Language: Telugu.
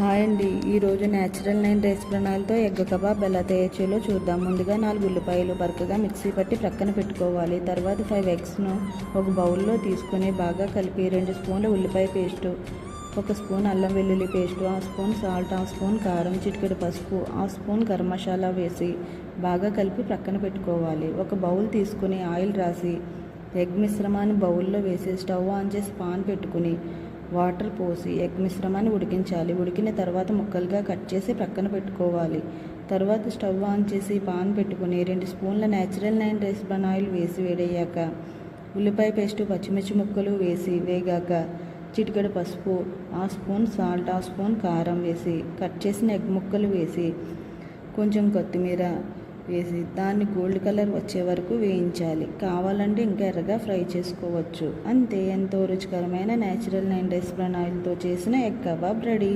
హాయ్ అండి, ఈరోజు న్యాచురల్ 9 రైస్ ప్రణాళితో ఎగ్ కబాబ్ ఎలా తయారు చేయాలో చూద్దాం. ముందుగా 4 ఉల్లిపాయలు బరకగా మిక్సీ పట్టి ప్రక్కన పెట్టుకోవాలి. తర్వాత 5 ఎగ్స్ను ఒక బౌల్లో తీసుకొని బాగా కలిపి 2 స్పూన్ల ఉల్లిపాయ పేస్టు, 1 స్పూన్ అల్లం వెల్లుల్లి పేస్టు, 1 స్పూన్ సాల్ట్, 1 స్పూన్ కారం, చిటికెడు పసుపు, 1 స్పూన్ గరం మసాలా వేసి బాగా కలిపి ప్రక్కన పెట్టుకోవాలి. ఒక బౌల్ తీసుకుని ఆయిల్ రాసి ఎగ్ మిశ్రమాన్ని బౌల్లో వేసి స్టవ్ ఆన్ చేసి పాన్ పెట్టుకుని వాటర్ పోసి ఎగ్ మిశ్రమాన్ని ఉడికించాలి. ఉడికిన తర్వాత ముక్కలుగా కట్ చేసి ప్రక్కన పెట్టుకోవాలి. తర్వాత స్టవ్ ఆన్ చేసి పాన్ పెట్టుకుని 2 స్పూన్ల న్యాచురల్ 9 రైస్ బ్రాన్ ఆయిల్ వేసి వేడయ్యాక ఉల్లిపాయ పేస్టు, పచ్చిమిర్చి ముక్కలు వేసి వేగాక చిటికెడు పసుపు, 1 స్పూన్ సాల్ట్, 1 స్పూన్ కారం వేసి కట్ చేసిన ఎగ్ ముక్కలు వేసి కొంచెం కొత్తిమీర వేసి దాన్ని గోల్డ్ కలర్ వచ్చే వరకు వేయించాలి. కావాలంటే ఇంకా ఎర్రగా ఫ్రై చేసుకోవచ్చు. అంతే, ఎంతో రుచికరమైన న్యాచురల్ 9 రైస్ బ్రాన్ ఆయిల్తో చేసిన ఎగ్ కబాబ్ రెడీ.